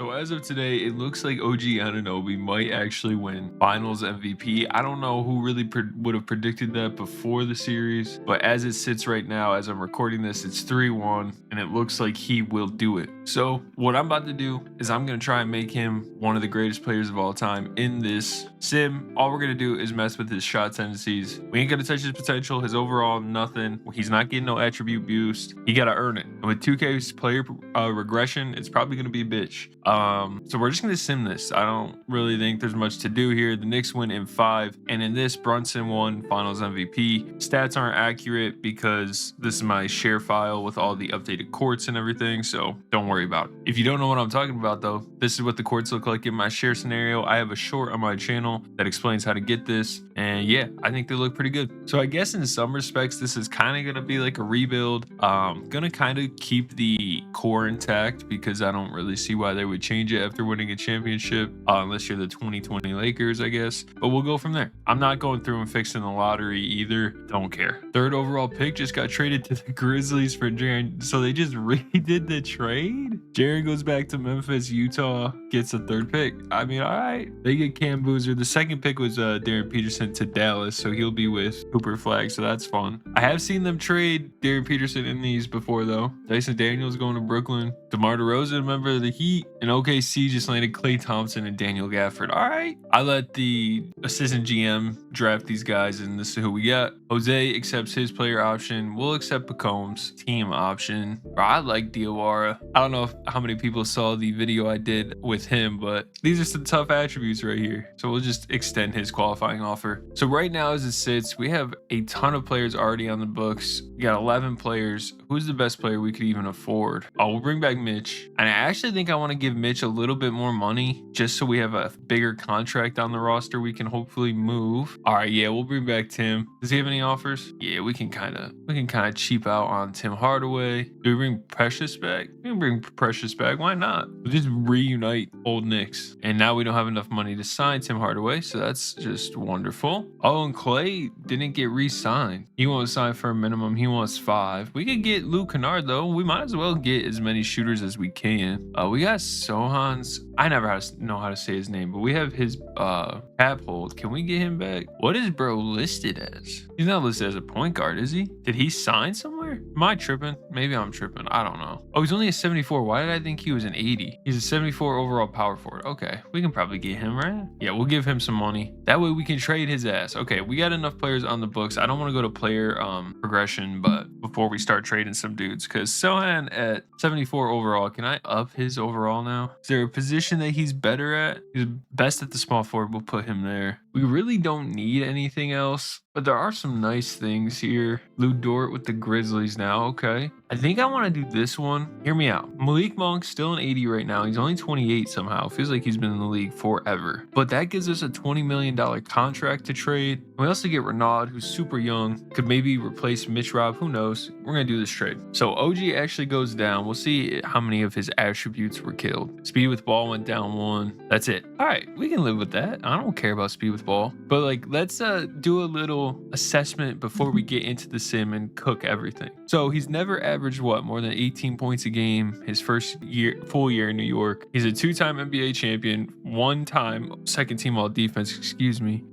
So as of today, it looks like OG Anunoby might actually win Finals MVP. I don't know who really would have predicted that before the series, but as it sits right now, as I'm recording this, it's 3-1, and it looks like he will do it. So what I'm about to do is I'm going to try and make him one of the greatest players of all time in this sim. All we're going to do is mess with his shot tendencies. We ain't going to touch his potential, his overall, nothing. He's not getting no attribute boost. He got to earn it. And with 2K's player regression, it's probably going to be a bitch. So we're just gonna sim this. I don't really think there's much to do here. The Knicks win in 5, and in this, Brunson won Finals MVP. Stats aren't accurate because this is my share file with all the updated courts and everything, so don't worry about it. If you don't know what I'm talking about though, this is what the courts look like in my share scenario. I have a short on my channel that explains how to get this, and yeah, I think they look pretty good. So I guess in some respects, this is kind of gonna be like a rebuild. Gonna kind of keep the core intact because I don't really see why they would change it after winning a championship, unless you're the 2020 Lakers, I guess. But we'll go from there. I'm not going through and fixing the lottery either. Don't care. Third overall pick just got traded to the Grizzlies for Jaren. So they just redid the trade. Jaren goes back to Memphis. Utah gets a third pick. I mean, all right. They get Cam Boozer. The second pick was Darren Peterson to Dallas, so he'll be with Cooper Flag. So that's fun. I have seen them trade Darren Peterson in these before though. Dyson Daniels going to Brooklyn. DeMar DeRozan, member of the Heat, and OKC just landed Klay Thompson and Daniel Gafford. All right. I let the assistant GM draft these guys, and this is who we got. Jose accepts his player option. We'll accept Pacombs team option. Bro, I like Diawara. I don't know how many people saw the video I did with him, but these are some tough attributes right here. So we'll just extend his qualifying offer. So right now as it sits, we have a ton of players already on the books. We got 11 players. Who's the best player we could even afford? Oh, we'll bring back Mitch. And I actually think I want to give Mitch a little bit more money just so we have a bigger contract on the roster we can hopefully move. All right, yeah, we'll bring back Tim. Does he have any offers? Yeah, we can kind of cheap out on Tim Hardaway. Do we bring Precious back? We can bring Precious back. Why not? We'll just reunite old Knicks. And now we don't have enough money to sign Tim Hardaway, so that's just wonderful. Oh, and Clay didn't get re-signed. He won't sign for a minimum. He wants 5. We could get Luke Kennard though. We might as well get as many shooters as we can. We got Sohan's. I never know how to say his name, but we have his cap hold. Can we get him back? What is bro listed as? He's not listed as a point guard, is he? Did he sign somewhere? Am I tripping? Maybe I'm tripping. I don't know. Oh, he's only a 74. Why did I think he was an 80? He's a 74 overall power forward. Okay, we can probably get him, right? Yeah, we'll give him some money. That way we can trade his ass. Okay, we got enough players on the books. I don't want to go to player progression, but before we start trading some dudes, because Sohan at 74 overall, can I up his overall now? Is there a position that he's better at? He's best at the small forward. We'll put him there. We really don't need anything else, but there are some nice things here. Lou Dort with the Grizzlies now. Okay. I think I want to do this one. Hear me out. Malik Monk's still an 80 right now. He's only 28 somehow. Feels like he's been in the league forever. But that gives us a $20 million contract to trade. We also get Renaud, who's super young. Could maybe replace Mitch Rob. Who knows? We're going to do this trade. So OG actually goes down. We'll see how many of his attributes were killed. Speed with ball went down 1. That's it. All right. We can live with that. I don't care about speed with ball. But like, let's do a little assessment before we get into the sim and cook everything. So he's never averaged what, more than 18 points a game his first full year in New York. He's a 2-time NBA champion, 1-time second team all defense,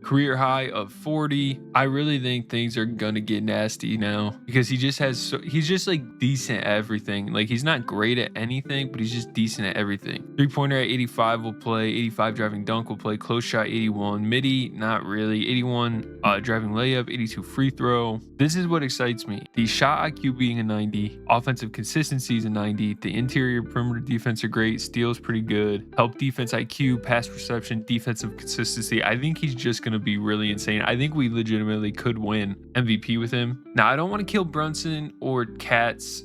career high of 40. I really think things are gonna get nasty now because he's just like decent at everything. Like he's not great at anything, but he's just decent at everything. 3-pointer at 85 will play, 85 driving dunk will play, close shot 81, midi not really, 81 driving layup, 82 free throw. This is what excites me. The shot IQ being a 90, offensive consistency is a 90, the interior perimeter defense are great, steals pretty good, help defense IQ, pass perception, defensive consistency. I think he's just going to be really insane. I think we legitimately could win MVP with him. Now, I don't want to kill Brunson or Cat's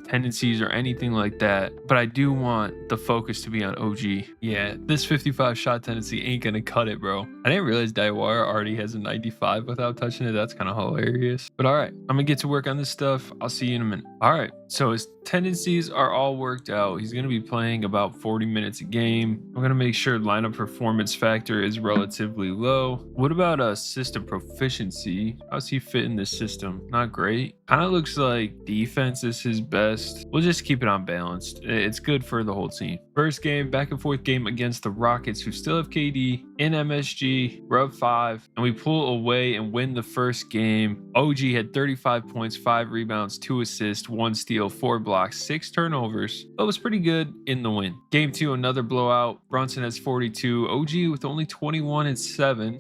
tendencies or anything like that, but I do want the focus to be on OG. Yeah, this 55 shot tendency ain't going to cut it, bro. I didn't realize Diawara already has a 95 without touching it. That's kind of hilarious. But all right, I'm going to get to work on this stuff. I'll see you in a minute. All right, so his tendencies are all worked out. He's going to be playing about 40 minutes a game. I'm going to make sure lineup performance factor is relatively low. What about system proficiency? How's he fit in this system? Not great. Kind of looks like defense is his best. We'll just keep it on balanced. It's good for the whole team. First game, back and forth game against the Rockets, who still have KD in MSG. We're up 5, and we pull away and win the first game. OG had 35 points, 5 rebounds, 2 assists, 1 steal, 4 blocks, 6 turnovers. That was pretty good in the win. Game 2, another blowout. Brunson has 42. OG with only 21 and 7.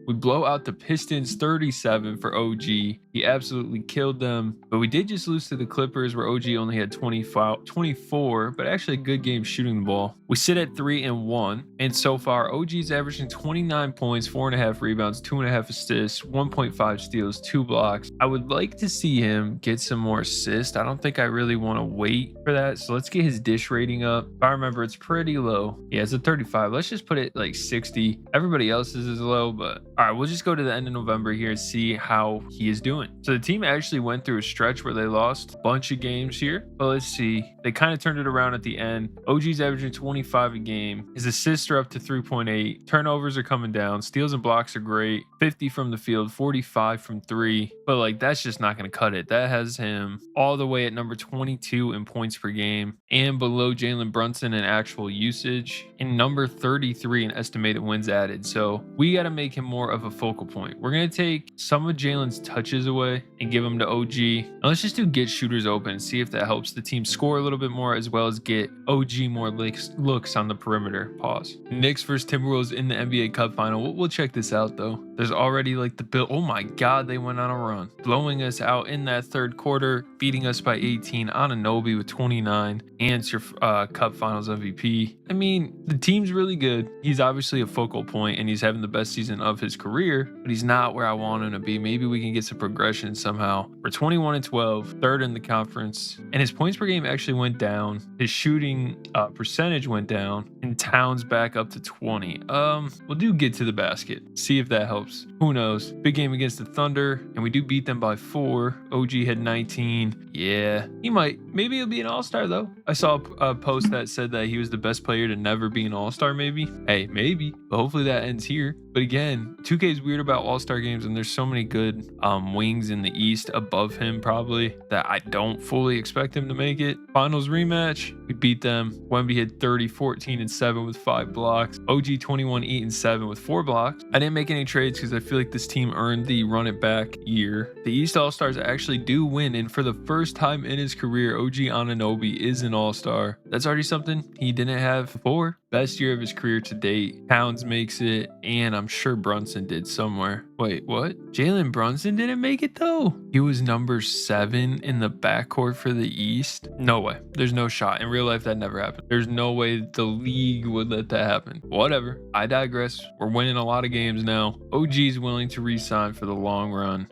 We blow out the Pistons 37 for OG. He absolutely killed them. But we did just lose to the Clippers, where OG only had 24, but actually a good game shooting the ball. We sit at 3-1, and so far OG's averaging 29 points, 4.5 rebounds, 2.5 assists, 1.5 steals, 2 blocks. I would like to see him get some more assists. I don't think I really want to wait for that, so let's get his dish rating up. If I remember, it's pretty low. Yeah, it's a 35. Let's just put it like 60. Everybody else's is low, but all right, we'll just go to the end of November here and see how he is doing. So the team actually went through a stretch where they lost a bunch of games here, but let's see. They kind of turned it around at the end. OG's averaging 25 a game. His assists are up to 3.8. Turnovers are coming down. Steals and blocks are great. 50 from the field, 45 from 3. But like, that's just not going to cut it. That has him all the way at number 22 in points per game and below Jalen Brunson in actual usage, and number 33 in estimated wins added. So we got to make him more of a focal point. We're going to take some of Jalen's touches away and give them to OG. And let's just do get shooters open and see if that helps the team score a little bit more, as well as get OG more looks on the perimeter. Pause. Knicks versus Timberwolves in the NBA Cup final. We'll check this out though. There's already like the bill. Oh my God, they went on a run, blowing us out in that third quarter, beating us by 18. Anunoby with 29, and it's your Cup Finals MVP. I mean, the team's really good. He's obviously a focal point, and he's having the best season of his career, but he's not where I want him to be. Maybe we can get some progression somehow. We're 21 and 12, third in the conference, and his points per game actually went down. His shooting percentage went down, and Towns back up to 20. We'll do get to the basket. See if that helps. Who knows? Big game against the Thunder, and we do beat them by 4. OG had 19. Yeah, he might. Maybe he'll be an all-star though. I saw a post that said that he was the best player to never be an all-star. Maybe. Hey, maybe. But hopefully that ends here. But again, 2K is weird about all-star games, and there's so many good wings in the East above him probably that I don't fully expect him to make it. Finals rematch, we beat them. Wemby had 30, 14, and 7 with 5 blocks. OG 21, 8, and 7 with 4 blocks. I didn't make any trades because I feel like this team earned the run it back year. The East All-Stars actually do win, and for the first time in his career, OG Anunoby is an all-star. That's already something he didn't have before. Best year of his career to date. Towns makes it, and I'm sure Brunson did somewhere. Wait, what? Jalen Brunson didn't make it though? He was number 7 in the backcourt for the East? No way. There's no shot. In real life, that never happened. There's no way the league would let that happen. Whatever. I digress. We're winning a lot of games now. OG's willing to re-sign for the long run.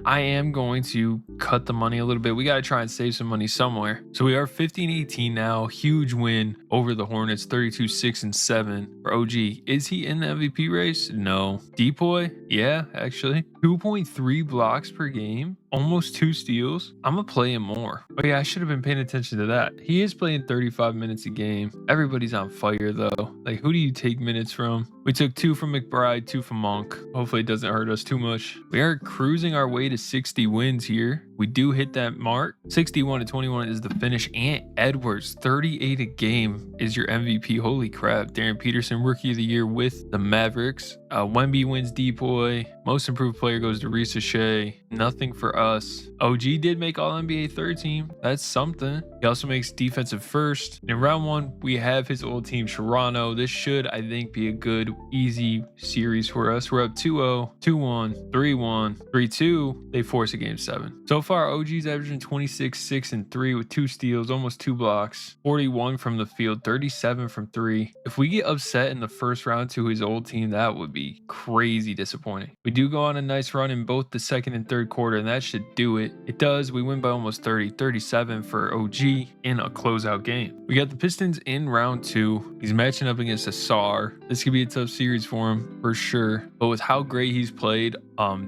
I am going to cut the money a little bit. We got to try and save some money somewhere. So we are 15-18 now. Huge win over the Hornets, 32-6-7 for OG. Is he in the MVP race? No. Depoy? Yeah, actually. 2.3 blocks per game. Almost 2 steals. I'm going to play him more. Oh yeah, I should have been paying attention to that. He is playing 35 minutes a game. Everybody's on fire though. Like, who do you take minutes from? We took 2 from McBride, 2 from Monk. Hopefully it doesn't hurt us too much. We are cruising our way to 60 wins here. We do hit that mark. 61-21 is the finish. Ant Edwards, 38 a game is your MVP. Holy crap. Darren Peterson, Rookie of the Year with the Mavericks. Wemby wins Depoy. Most improved player goes to Risa Shea. Nothing for us. OG did make All-NBA third team. That's something. He also makes defensive first. In round 1, we have his old team, Toronto. This should, I think, be a good, easy series for us. We're up 2-0, 2-1, 3-1, 3-2. They force a game 7. So far, OG's averaging 26, 6, and 3 with 2 steals, almost 2 blocks, 41 from the field, 37 from 3. If we get upset in the first round to his old team, that would be crazy disappointing. We do go on a nice run in both the second and third quarter, and that should do it. It does. We win by almost 30, 37 for OG in a closeout game. We got the Pistons in round 2. He's matching up against Asar. This could be a tough series for him for sure, but with how great he's played,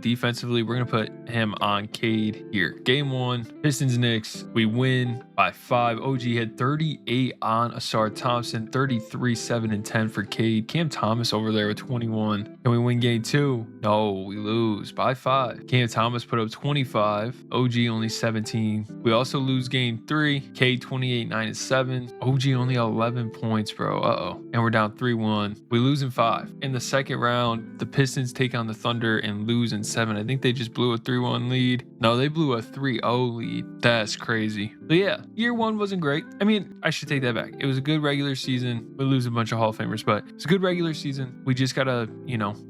Defensively, we're gonna put him on Cade here. Game 1, Pistons Knicks. We win by 5. OG had 38 on Asar Thompson, 33, 7, and 10 for Cade. Cam Thomas over there with 21. Can we win game 2? No, we lose by 5. Cam Thomas put up 25. OG only 17. We also lose game 3. Cade 28, 9, and 7. OG only 11 points, bro. And we're down 3-1. We lose in 5. In the second round, the Pistons take on the Thunder and lose in 7. I think they just blew a 3-1 lead. No, they blew a 3-0 lead. That's crazy. But yeah, year 1 wasn't great. I mean, I should take that back. It was a good regular season. We lose a bunch of Hall of Famers, but it's a good regular season. We just gotta,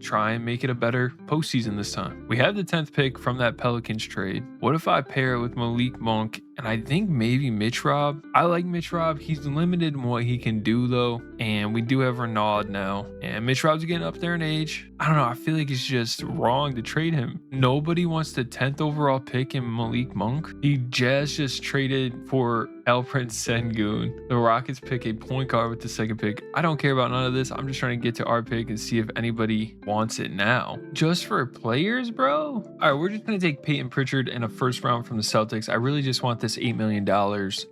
try and make it a better postseason this time. We have the 10th pick from that Pelicans trade. What if I pair it with Malik Monk and I think maybe Mitch Rob? I like Mitch Rob. He's limited in what he can do though. And we do have Renaud now. And Mitch Rob's getting up there in age. I don't know. I feel like it's just wrong to trade him. Nobody wants the 10th overall pick in Malik Monk. The Jazz just traded for Alperen Sengun. The Rockets pick a point guard with the 2nd pick. I don't care about none of this. I'm just trying to get to our pick and see if anybody wants it now. Just for players, bro? All right, we're just going to take Peyton Pritchard in a 1st round from the Celtics. I really just want this $8 million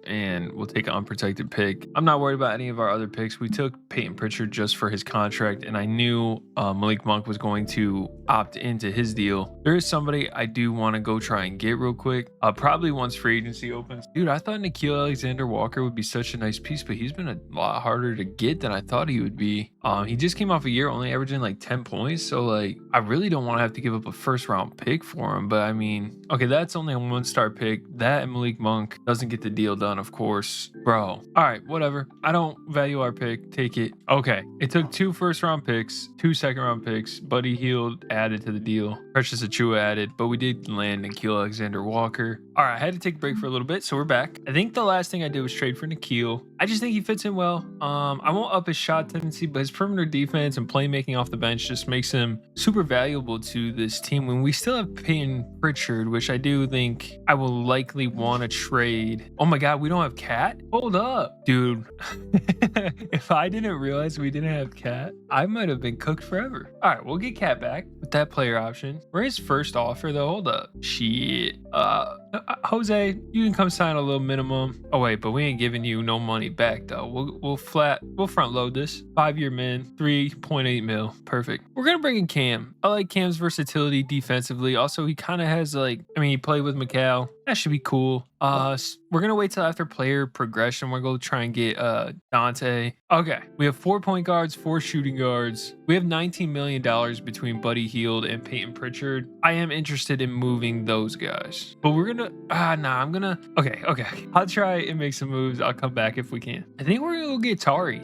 and we'll take an unprotected pick. I'm not worried about any of our other picks. We took Peyton Pritchard just for his contract and I knew Malik Monk was going to opt into his deal. There is somebody I do want to go try and get real quick. Probably once free agency opens. Dude, I thought Nickeil Alexander-Walker would be such a nice piece, but he's been a lot harder to get than I thought he would be. He just came off a year only averaging like 10 points. So like, I really don't want to have to give up a 1st round pick for him. But I mean, okay, that's only a 1-star pick. That and Malik Monk doesn't get the deal done, of course. Bro, all right, whatever. I don't value our pick. Take it. Okay, it took 2 1st round picks, 2 2nd round picks. Buddy Hield added to the deal. Precious Achua added, but we did land Nickeil Alexander-Walker. All right, I had to take a break for a little bit, so we're back. I think the last thing I did was trade for Nickeil. I just think he fits in well. I won't up his shot tendency, but his perimeter defense and playmaking off the bench just makes him super valuable to this team. When we still have Peyton Pritchard, which I do think I will likely want to trade. Oh my God, we don't have Cat? Hold up, dude. If I didn't realize we didn't have Cat, I might have been cooked forever. All right, we'll get Cat back with that player option. Where's his 1st offer though? Hold up. Shit. Jose, you can come sign a little minimum. Oh wait, but we ain't giving you no money back though. We'll front load this. 5-year min, 3.8 mil. Perfect. We're gonna bring in Cam. I like Cam's versatility defensively. Also, he kind of has he played with McCall. That should be cool. We're gonna wait till after player progression. We're gonna try and get Dante. Okay, we have 4 point guards, 4 shooting guards. We have $19 million between Buddy Hield and Peyton Pritchard. I am interested in moving those guys, but we're gonna okay. I'll try and make some moves. I'll come back if we can. I think we're gonna go get Tari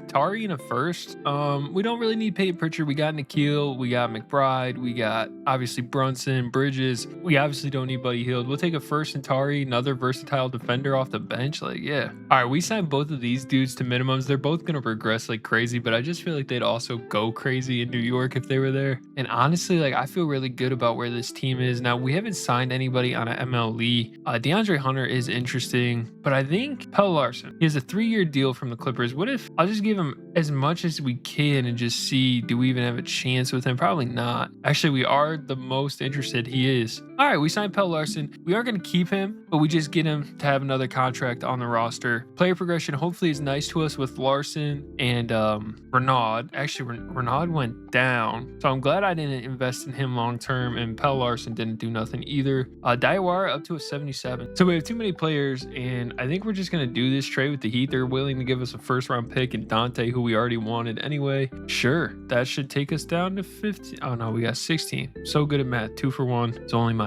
in a 1st. We don't really need Peyton Pritchard. We got Nickeil, we got McBride, we got obviously Brunson, Bridges. We obviously don't need Buddy Hield. We'll take a 1st and Tari, another versatile defender off the bench. Yeah. All right, we signed both of these dudes to minimums. They're both gonna regress like crazy, but I just feel like they'd also go crazy in New York if they were there. And honestly, I feel really good about where this team is now. We haven't signed anybody on an MLE. DeAndre Hunter is interesting, but I think Pelle Larsson, he has a 3-year deal from the Clippers. What if I'll just give him as much as we can and just see, do we even have a chance with him? Probably not. Actually, we are the most interested he is. All right, we signed Pelle Larsson. We aren't going to keep him, but we just get him to have another contract on the roster. Player progression hopefully is nice to us with Larsson and Renaud. Actually, Renaud went down, so I'm glad I didn't invest in him long term, and Pelle Larsson didn't do nothing either. Diawara up to a 77. So we have too many players, and I think we're just going to do this trade with the Heat. They're willing to give us a 1st round pick and Dante, who we already wanted anyway. Sure, that should take us down to 15. Oh no, we got 16. So good at math. 2 for 1. It's only -1.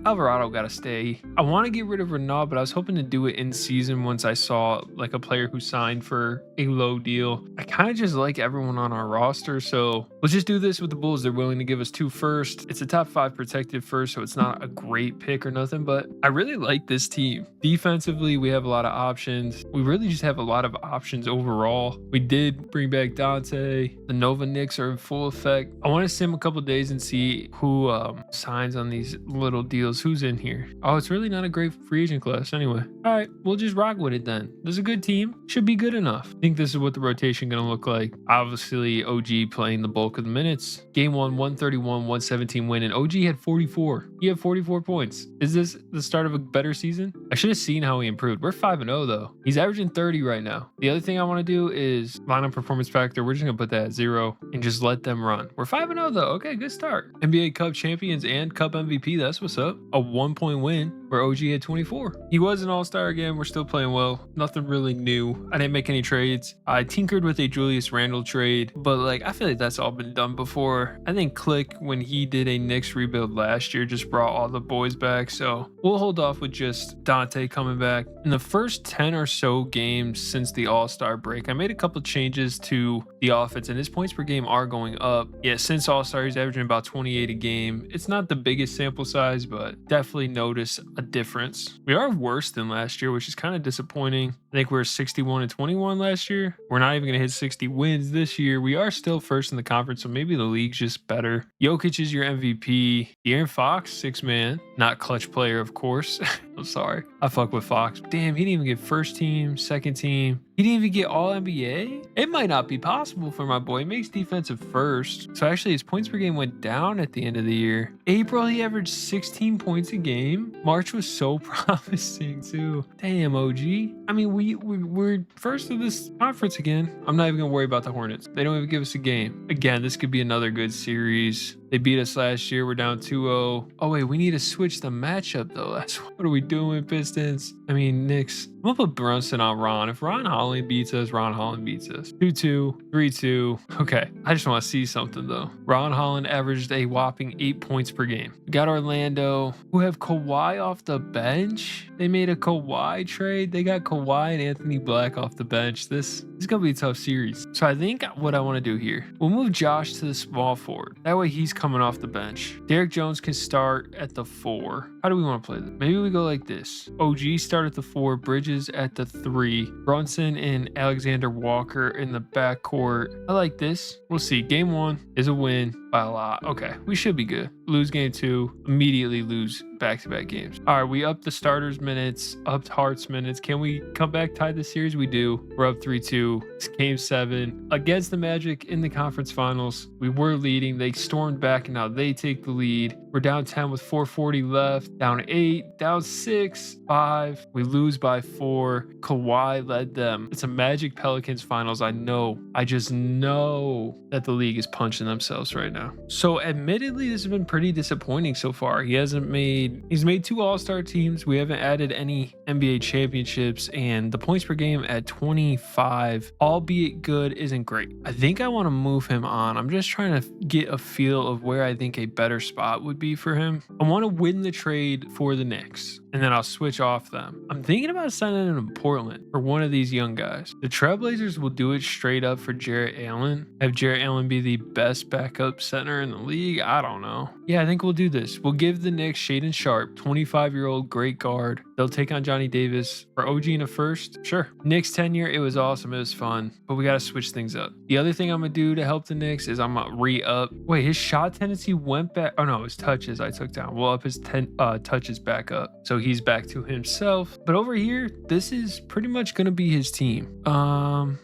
Alvarado got to stay. I want to get rid of Renaud, but I was hoping to do it in season once I saw a player who signed for a low deal. I kind of just like everyone on our roster, so let's just do this with the Bulls. They're willing to give us 2 first. It's a top 5 protected 1st, so it's not a great pick or nothing, but I really like this team. Defensively, we have a lot of options. We really just have a lot of options overall. We did bring back Dante. The Nova Knicks are in full effect. I want to sim a couple days and see who signs on these little deals. Who's in here? Oh, it's really not a great free agent class anyway. All right, we'll just rock with it then. There's a good team. Should be good enough. I think this is what the rotation going to look like. Obviously, OG playing the bulk of the minutes. Game 1, 131, 117 win, and OG had 44. He had 44 points. Is this the start of a better season? I should have seen how he improved. We're 5-0 though. He's averaging 30 right now. The other thing I want to do is lineup performance factor. We're just going to put that at 0 and just let them run. We're 5-0 though. Okay, good start. NBA Cup champions and Cup MVP. That's what's up. A 1-point win where OG had 24. He was an all-star again. We're still playing well. Nothing really new. I didn't make any trades. I tinkered with a Julius Randle trade, but like I feel like that's all been done before. I think Click, when he did a Knicks rebuild last year, just brought all the boys back. So we'll hold off with just Dante coming back. In the first 10 or so games since the all-star break, I made a couple changes to the offense, and his points per game are going up. Yeah, since all-star, he's averaging about 28 a game. It's not the biggest sample size, but definitely notice a difference. We are worse than last year, which is kind of disappointing. I think we were 61-21 last year. We're not even going to hit 60 wins this year. We are still first in the conference, so maybe the league's just better. Jokic is your MVP. De'Aaron Fox, 6-man. Not clutch player, of course. I'm sorry. I fuck with Fox. Damn, he didn't even get first team, second team. He didn't even get all NBA? It might not be possible for my boy. He makes defensive first. So actually his points per game went down at the end of the year. April, he averaged 16 points a game. March was so promising too. Damn, OG. I mean, we're first of this conference again. I'm not even gonna worry about the Hornets. They don't even give us a game. Again, this could be another good series. They beat us last year. We're down 2-0. Oh, wait, we need to switch the matchup, though. What are we doing, Pistons? I mean, Knicks. I'm going to put Brunson on Ron. If Ron Holland beats us, Ron Holland beats us. 2-2, 3-2. Okay, I just want to see something, though. Ron Holland averaged a whopping 8 points per game. We got Orlando, who have Kawhi off the bench. They made a Kawhi trade. They got Kawhi and Anthony Black off the bench. This is going to be a tough series. So I think what I want to do here, we'll move Josh to the small forward. That way he's coming off the bench. Derek Jones can start at the 4. How do we want to play this? Maybe we go like this. OG start at the 4, Bridges at the 3, Brunson and Alexander Walker in the backcourt. I like this. We'll see. Game 1 is a win by a lot. Okay, we should be good. Lose game 2, immediately lose back-to-back games. All right, we upped the starters minutes, upped Hart's minutes. Can we come back, tie the series? We do. We're up 3-2. It's game 7 against the Magic in the conference finals. We were leading. They stormed back, and now they take the lead. We're down 10 with 4:40 left. Down 8, down 6, 5. We lose by 4. Kawhi led them. It's a Magic Pelicans finals. I just know that the league is punching themselves right now. So admittedly, this has been pretty disappointing so far. He's made 2 all-star teams. We haven't added any NBA championships, and the points per game at 25, albeit good, isn't great. I think I want to move him on. I'm just trying to get a feel of where I think a better spot would be for him. I want to win the trade for the Knicks, and then I'll switch off them. I'm thinking about signing him in Portland for one of these young guys. The Trailblazers will do it straight up for Jarrett Allen. Have Jarrett Allen be the best backup center in the league? I don't know. Yeah, I think we'll do this. We'll give the Knicks Shaedon Sharpe, 25-year-old great guard. They'll take on Johnny Davis for OG in a first. Sure. Knicks tenure, it was awesome. It was fun, but we got to switch things up. The other thing I'm going to do to help the Knicks is I'm going to re-up. Wait, his shot tendency went back. Oh, no, his touches I took down. We'll up his touches back up. So he's back to himself. But over here, this is pretty much going to be his team.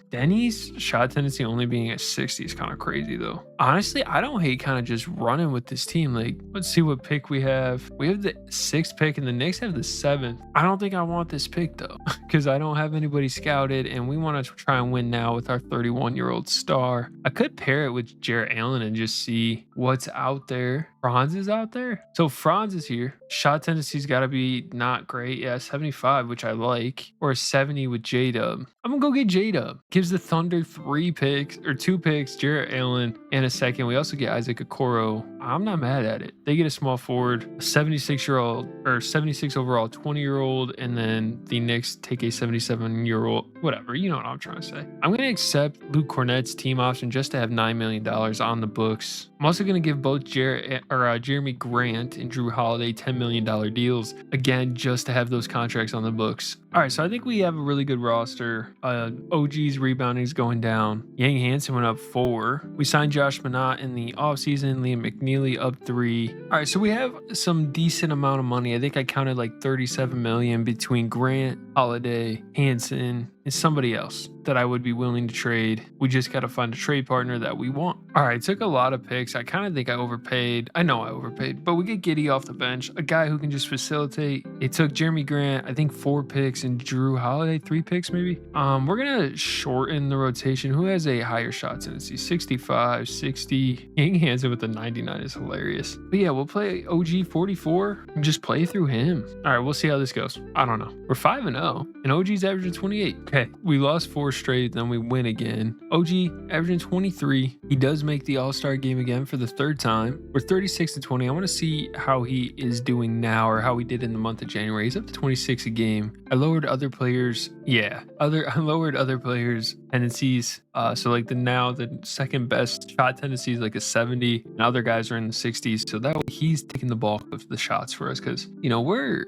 Denny's shot tendency only being at 60 is kind of crazy, though. Honestly, I don't hate kind of just running with this team. Like, let's see what pick we have. We have the 6th pick, and the Knicks have the 7th. I don't think I want this pick, though, because I don't have anybody scouted, and we want to try and win now with our 31-year-old star. I could pair it with Jarrett Allen and just see what's out there. Franz is out there. So Franz is here. Shot tendency's got to be not great. Yeah, 75, which I like. Or a 70 with J-Dub. I'm going to go get J-Dub. Gives the Thunder 2 picks, Jarrett Allen, and a second. We also get Isaac Okoro. I'm not mad at it. They get a small forward, a 76-year-old, or 76 overall, 20-year-old, and then the Knicks take a 77-year-old, whatever. You know what I'm trying to say. I'm going to accept Luke Cornett's team option just to have $9 million on the books. I'm also going to give both Jeremy Grant and Drew Holiday $10 million deals, again, just to have those contracts on the books. All right, so I think we have a really good roster. OG's rebounding is going down. Yang Hansen went up 4. We signed Josh Minott in the offseason. Liam McNeil Neely up 3. All right, so we have some decent amount of money. I think I counted like 37 million between Grant, Holiday, Hanson, and somebody else that I would be willing to trade. We just got to find a trade partner that we want. All right, took a lot of picks. I kind of think I overpaid. I know I overpaid, but we get Giddey off the bench, a guy who can just facilitate. It took Jeremy Grant, I think 4 picks, and Drew Holiday 3 picks maybe. We're gonna shorten the rotation. Who has a higher shot tendency? 65, 60. King Hansen with the 99 is hilarious. But yeah, we'll play OG 44 and just play through him. All right, we'll see how this goes. I don't know. We're 5-0 and OG's averaging 28. Okay, we lost 4 straight, then we win again. OG averaging 23. He does make the All-Star game again for the 3rd time. We're 36-20. I want to see how he is doing now, or how he did in the month of January. He's up to 26 a game. I lowered other players. Yeah, I lowered other players' tendencies. So like the second best shot tendency is like a 70, and other guys are in the 60s. So that way he's taking the bulk of the shots for us, because you know we're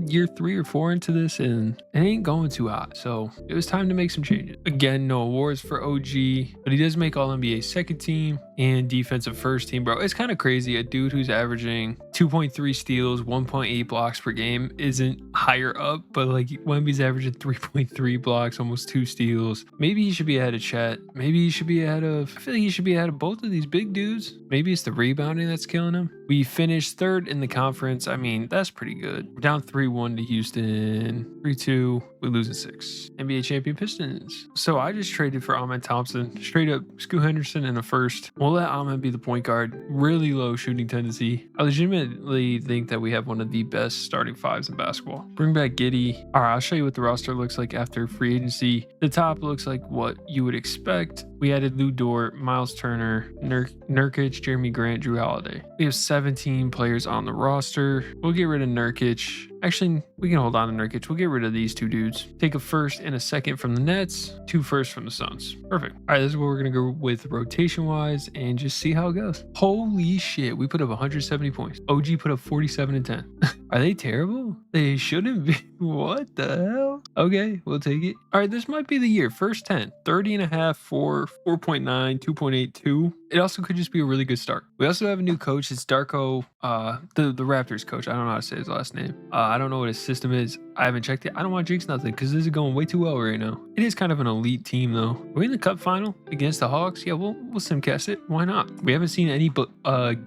year 3 or 4 into this and it ain't going too hot. So it was time to make some changes. Again, no awards for OG, but he does make All NBA 2nd team and defensive 1st team, bro. It's kind of crazy. A dude who's averaging 2.3 steals, 1.8 blocks per game isn't higher up, but like Wemby's averaging 3.3 blocks, almost 2 steals. Maybe he should be ahead of Chet. Maybe he should be ahead of, I feel like he should be ahead of both of these big dudes. Maybe it's the rebounding that's killing him. We finished 3rd in the conference. I mean, that's pretty good. We're down 3-1 to Houston, 3-2. We lose in 6. NBA champion Pistons. So I just traded for Amen Thompson, straight up Scoot Henderson in the 1st. We'll let Amen be the point guard. Really low shooting tendency. I legitimately think that we have one of the best starting 5s in basketball. Bring back Giddey. All right, I'll show you what the roster looks like after free agency. The top looks like what you would expect. We added Lou Dort, Miles Turner, Nurkic, Jeremy Grant, Drew Holiday. We have 17 players on the roster. We'll get rid of Nurkic. Actually, we can hold on to Nurkic. We'll get rid of these 2 dudes. Take a 1st and a 2nd from the Nets, 2 firsts from the Suns. Perfect. All right, this is what we're going to go with rotation-wise and just see how it goes. Holy shit, we put up 170 points. OG put up 47 and 10. Are they terrible? They shouldn't be. What the hell? Okay, we'll take it. All right, this might be the year. First 10, 30 and a half, 4, 4.9, 2.8, 2. It also could just be a really good start. We also have a new coach. It's Darko, the Raptors coach. I don't know how to say his last name. I don't know what his system is. I haven't checked it. I don't want to jinx nothing because this is going way too well right now. It is kind of an elite team though. Are we in the cup final against the Hawks? Yeah, we'll simcast it. Why not? We haven't seen any,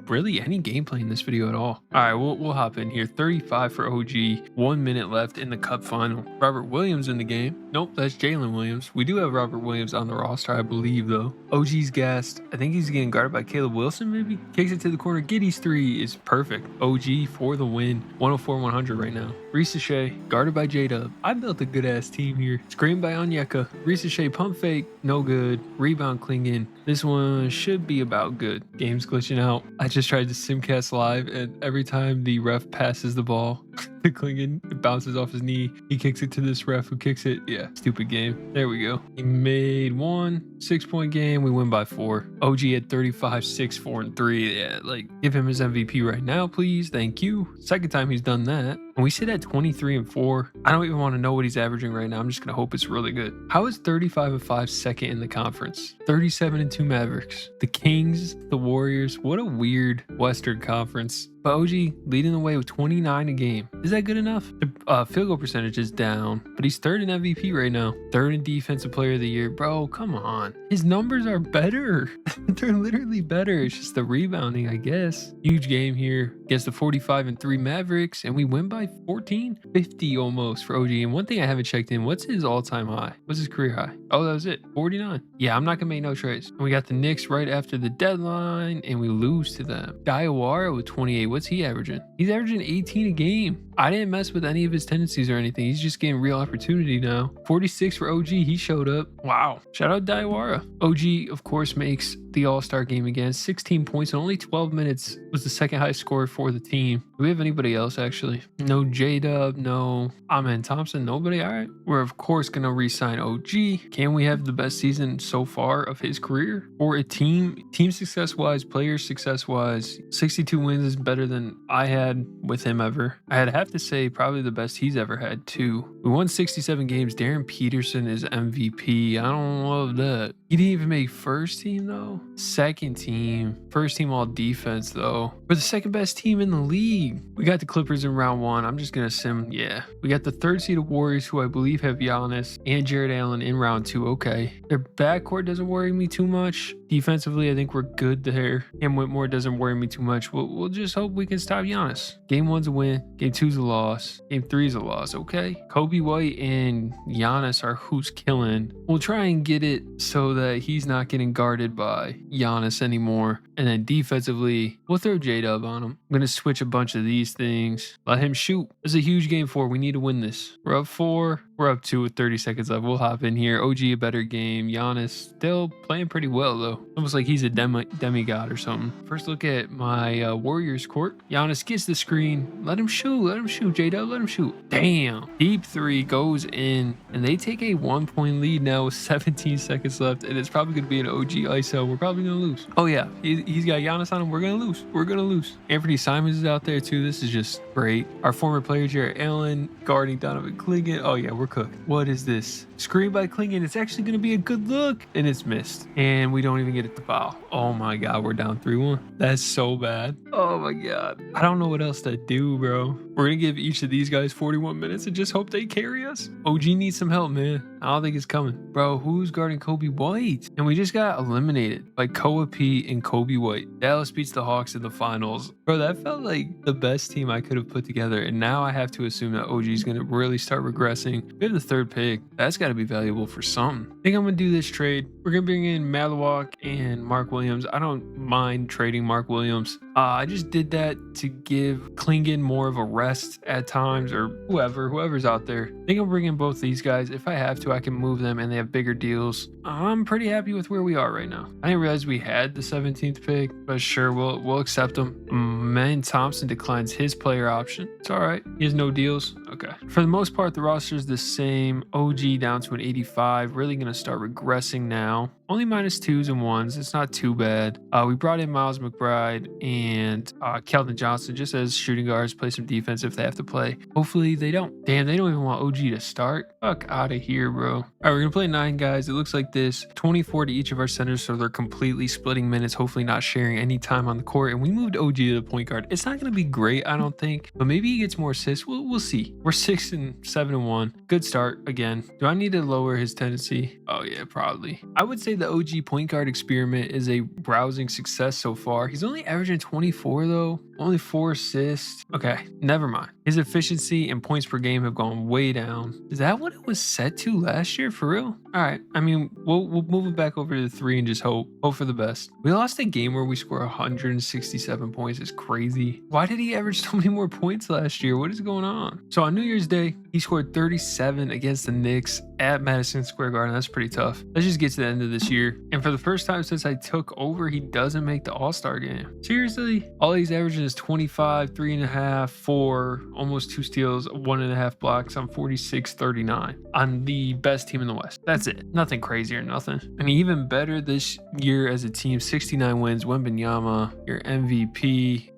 really any gameplay in this video at all. All right, we'll hop in here. 35 for OG. 1 minute left in the cup final. Robert Williams in the game. Nope, that's Jalen Williams. We do have Robert Williams on the roster, I believe though. OG's gassed. I think he's getting guarded by Caleb Wilson maybe. Kicks it to the corner. Giddey's 3 is perfect. OG for the win. 104-100 right now. Risa Shea, guarded by J-Dub. I built a good ass team here. Screen by Onyeka. Risa Shea pump fake, no good. Rebound Klingon. This one should be about good. Game's glitching out. I just tried to simcast live, and every time the ref passes the ball to Klingon, it bounces off his knee. He kicks it to this ref who kicks it. Yeah, stupid game. There we go. He made 1 6-point game. We win by 4. OG at 35, 6, 4, and 3. Yeah, like give him his MVP right now, please. Thank you. Second time he's done that. And we sit at 23 and 4. I don't even want to know what he's averaging right now. I'm just going to hope it's really good. How is 35 and 5 second in the conference? 37 and 2 Mavericks. The Kings, the Warriors. What a weird Western Conference. But OG leading the way with 29 a game. Is that good enough? The field goal percentage is down, but he's 3rd in MVP right now. 3rd in Defensive Player of the Year. Bro, come on. His numbers are better. They're literally better. It's just the rebounding, I guess. Huge game here against the 45 and 3 Mavericks, and we win by 14, 50 almost for OG. And one thing I haven't checked in, what's his all-time high? What's his career high? Oh, that was it. 49. Yeah, I'm not gonna make no trades. And we got the Knicks right after the deadline, and we lose to them. Diawara with 28. What's he averaging? He's averaging 18 a game. I didn't mess with any of his tendencies or anything. He's just getting real opportunity now. 46 for OG. He showed up. Wow. Shout out Diawara. OG, of course, makes the All-Star game again. 16 points in only 12 minutes. Was the second highest scorer for the team. Do we have anybody else, actually? No J-Dub, no Amen Thompson, nobody? All right. We're, of course, going to re-sign OG. Can we have the best season so far of his career? For a team success-wise, player success-wise, 62 wins is better than I had with him ever. I'd have to say probably the best he's ever had too. We won 67 games. Darren Peterson is MVP. I don't love that. He didn't even make first team though. Second team. First team all defense though. We're the second best team in the league. We got the Clippers in round 1. I'm just gonna assume, yeah. We got the 3rd seed of Warriors, who I believe have Giannis and Jared Allen in round 2. Okay. Their backcourt doesn't worry me too much. Defensively, I think we're good there. And Whitmore doesn't worry me too much. We'll just hope we can stop Giannis. Game 1's a win. Game 2's a loss. Game 3's a loss. Okay. Kobe White and Giannis are who's killing. We'll try and get it so that he's not getting guarded by Giannis anymore. And then defensively, we'll throw J-Dub on him. I'm going to switch a bunch of these things. Let him shoot. It's a huge game 4. We need to win this. We're up 4. We're up 2 with 30 seconds left. We'll hop in here. OG a better game. Giannis still playing pretty well though. Almost like he's a demigod or something. First look at my Warriors court. Giannis gets the screen. Let him shoot. Let him shoot. J-Dub, let him shoot. Damn. Deep 3 goes in. And they take a 1-point lead now with 17 seconds left. And it's probably going to be an OG ISO. We're probably going to lose. Oh yeah. He's got Giannis on him. We're going to lose. We're going to lose. Anthony Simons is out there too. This is just great. Our former player, Jared Allen, guarding Donovan Clingan. Oh yeah, we're cooked. What is this? Screen by Clingan. It's actually going to be a good look. And it's missed. And we don't even get it to foul. Oh my God, we're down 3-1. That's so bad. Oh my God. I don't know what else to do, bro. We're going to give each of these guys 41 minutes and just hope they carry us. OG needs some help, man. I don't think it's coming. Bro, who's guarding Kobe White? And we just got eliminated by Koa P and Kobe White. Dallas beats the Hawks in the finals. Bro, that felt like the best team I could have put together. And now I have to assume that OG is going to really start regressing. We have the 3rd pick. That's got to be valuable for something. I think I'm going to do this trade. We're going to bring in Malawak and Mark Williams. I don't mind trading Mark Williams. I just did that to give Clingan more of a rest at times, or whoever's out there. I think I'll bring in both these guys. If I have to, I can move them and they have bigger deals. I'm pretty happy with where we are right now. I didn't realize we had the 17th pick, but sure, we'll accept them. Man, Thompson declines his player option. It's all right. He has no deals. Okay. For the most part, the roster is the same. OG down to an 85. Really going to start regressing now. Only -2s and 1s. It's not too bad. We brought in Miles McBride and Keldon Johnson just as shooting guards, play some defense if they have to play. Hopefully they don't. Damn, they don't even want OG to start. Fuck out of here, bro. All right, we're going to play 9 guys. It looks like this. 24 to each of our centers, so they're completely splitting minutes, hopefully not sharing any time on the court. And we moved OG to the point guard. It's not going to be great, I don't think, but maybe he gets more assists. We'll see. We're 6-7-1. Good start again. Do I need to lower his tendency? Oh yeah, probably. I would say the OG point guard experiment is a browsing success so far. He's only averaging 24 though. Only 4 assists. Okay, never mind. His efficiency and points per game have gone way down. Is that what it was set to last year for real? All right. I mean, we'll move it back over to the 3 and just hope for the best. We lost a game where we scored 167 points. It's crazy. Why did he average so many more points last year? What is going on? So on New Year's Day, he scored 37 against the Knicks at Madison Square Garden. That's pretty tough. Let's just get to the end of this year. And for the first time since I took over, he doesn't make the All-Star game. Seriously? All he's averaging is 25, 3.5, 4, almost 2 steals, 1.5 blocks on 46-39 on the best team in the West. That's it. Nothing crazy or nothing. And even better this year as a team, 69 wins, Wembanyama, your MVP.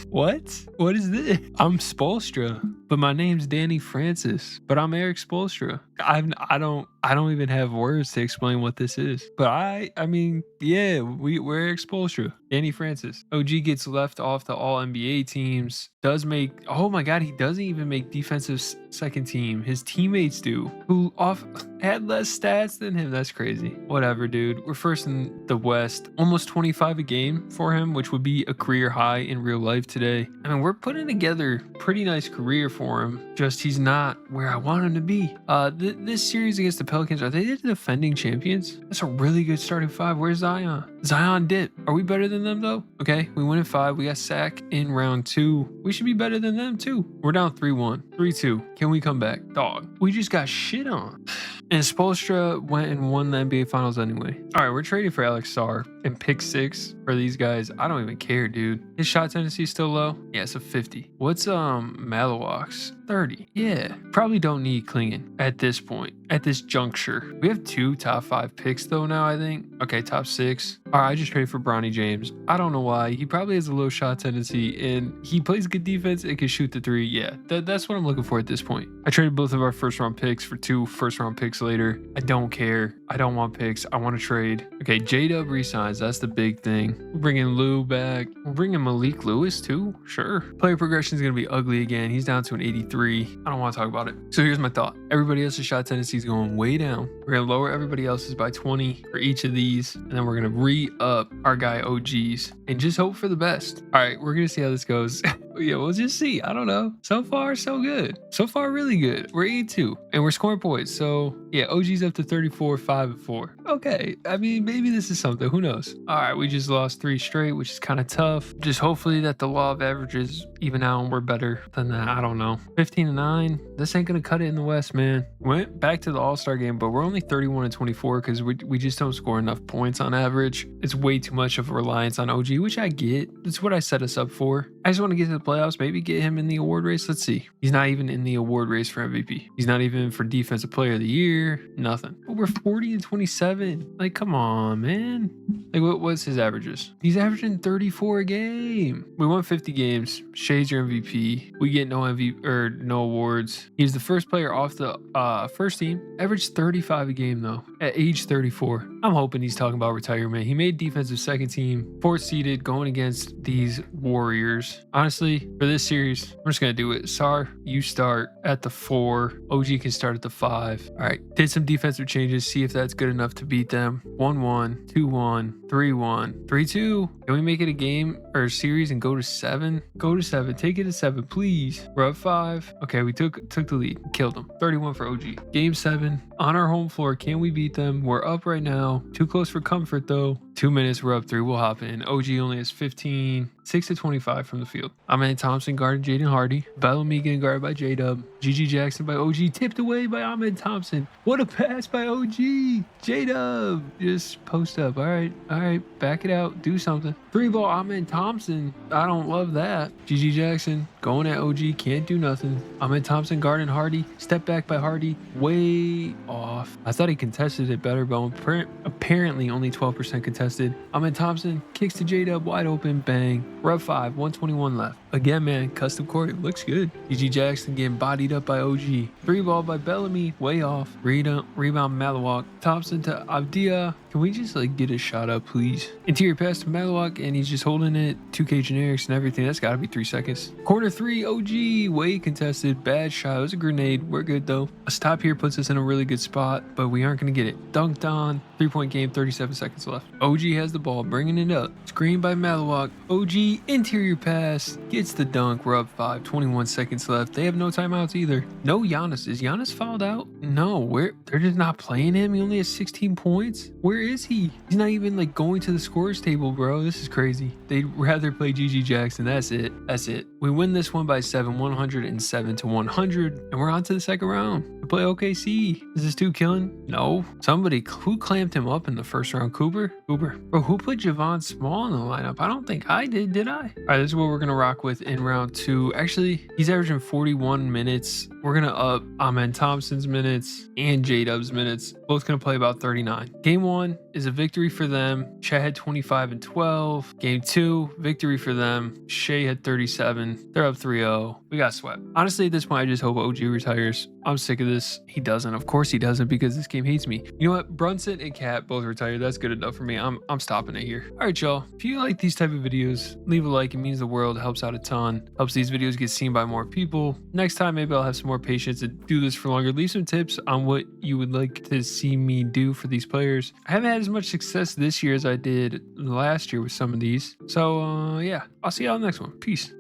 What is this? I'm Spoelstra, but my name's Danny Francis, but I'm Eric Spoelstra. I don't even have words to explain what this is. But I mean, yeah, we're Eric Spoelstra, Danny Francis. OG gets left off the all NBA teams. Does make, oh my God, he doesn't even make defensive second team. His teammates do, who had less stats than him. That's crazy. Whatever, dude. We're first in the West. Almost 25 a game for him, which would be a career high in real life today. I mean, we're putting together pretty nice career for him. Just he's not where I want him to be. This series against the Pelicans, are they the defending champions? That's a really good starting 5. Where's Zion? Zion dip. Are we better than them though? Okay, we win in 5. We got sack in round 2. We should be better than them too. We're down 3-1, 3-2. Can we come back? Dog. We just got shit on. And Spoelstra went and won the NBA Finals anyway. All right, we're trading for Alex Sarr and pick 6 for these guys. I don't even care, dude. His shot tendency is still low. Yeah, it's a 50. What's Malawak's? 30. Yeah, probably don't need Clingan at this point. at this juncture. We have 2 top 5 picks though now, I think. Okay, top 6. All right, I just traded for Bronny James. I don't know why. He probably has a low shot tendency and he plays good defense and can shoot the 3. Yeah, that's what I'm looking for at this point. I traded both of our first round picks for 2 first round picks later. I don't care. I don't want picks. I want to trade. Okay, J-Dub resigns. That's the big thing. We're bringing Lou back. We're bringing Malik Lewis too. Sure. Player progression is going to be ugly again. He's down to an 83. I don't want to talk about it. So here's my thought. Everybody else's shot tendency is going way down. We're going to lower everybody else's by 20 for each of these. And then we're going to re-up our guy OG's and just hope for the best. All right, we're going to see how this goes. Yeah, we'll just see. I don't know. So far, so good. So far, really good. We're 82 and we're scoring points. So yeah, OG's up to 34, 5-4. Okay. I mean, maybe this is something. Who knows? All right, we just lost 3 straight, which is kind of tough. Just hopefully that the law of averages even out and we're better than that. I don't know. 15-9. This ain't gonna cut it in the West, man. Went back to the All-Star game, but we're only 31-24 because we just don't score enough points on average. It's way too much of a reliance on OG, which I get. It's what I set us up for. I just want to get to the playoffs, maybe get him in the award race. Let's see. He's not even in the award race for MVP. He's not even for Defensive Player of the Year. Nothing. But we're 40-27. Like, come on, man. Like, what's his averages? He's averaging 34 a game. We won 50 games. Shay's your MVP. We get no MVP or no awards. He's the first player off the first team. Averaged 35 a game though at age 34. I'm hoping he's talking about retirement. He made defensive second team, 4th seeded, going against these Warriors. Honestly, for this series, I'm just gonna do it. Sar, you start at the 4. OG can start at the 5. All right, did some defensive changes. See if that's good enough to beat them. 1-1, 2-1, 3-1, 3-2. Can we make it a game or a series and go to 7? Go to 7. Take it to 7, please. We're up 5. Okay, we took the lead. Killed them. 31 for OG. Game 7 on our home floor. Can we beat them? We're up right now. Too close for comfort though. 2 minutes. We're up 3. We'll hop in. OG only has 15. 6-25 from the field. Ahmed Thompson guarding Jaden Hardy. Bellamy getting guarded by J-Dub. GG Jackson by OG. Tipped away by Ahmed Thompson. What a pass by OG. J-Dub. Just post up. All right. Back it out. Do something. 3 ball Ahmed Thompson. I don't love that. GG Jackson going at OG. Can't do nothing. Ahmed Thompson guarding Hardy. Step back by Hardy. Way off. I thought he contested it better, but apparently only 12% contested. Ahmed Thompson kicks to J-Dub. Wide open. Bang. We're up 5, 121 left. Again, man, custom court looks good. GG Jackson getting bodied up by OG. 3 ball by Bellamy, way off. Rebound Malawak. Thompson to Abdia. Can we just get a shot up, please? Interior pass to Malawak, and he's just holding it. 2K generics and everything. That's got to be 3 seconds. Corner 3, OG. Way contested. Bad shot. It was a grenade. We're good, though. A stop here puts us in a really good spot, but we aren't going to get it. Dunked on. 3-point game, 37 seconds left. OG has the ball, bringing it up. Screen by Malawak. OG, interior pass. Gets the dunk. We're up 5, 21 seconds left. They have no timeouts either. No Giannis. Is Giannis fouled out? No, they're just not playing him. He only has 16 points. Where is he? He's not even going to the scorers table, bro. This is crazy. They'd rather play GG Jackson. That's it. We win this one by 7, 107-100, and we're on to the second round. We play OKC. Is this dude killing? No. Somebody who clamped him up in the first round. Cooper. Bro, who put Javon Small in the lineup? I don't think I did I? All right, this is what we're gonna rock with in round 2. Actually, he's averaging 41 minutes. We're gonna up Ahmed Thompson's minutes and J-Dub's minutes. Both gonna play about 39. Game 1 is a victory for them. Chad had 25 and 12. Game 2, victory for them. Shea had 37. They're up 3-0. We got swept. Honestly, at this point, I just hope OG retires. I'm sick of this. He doesn't. Of course he doesn't, because this game hates me. You know what? Brunson and Cat both retired. That's good enough for me. I'm stopping it here. All right, y'all. If you like these type of videos, leave a like. It means the world. Helps out a ton. Helps these videos get seen by more people. Next time, maybe I'll have some more patience and do this for longer. Leave some tips on what you would like to see me do for these players. I haven't had as much success this year as I did last year with some of these. So, yeah. I'll see y'all next one. Peace.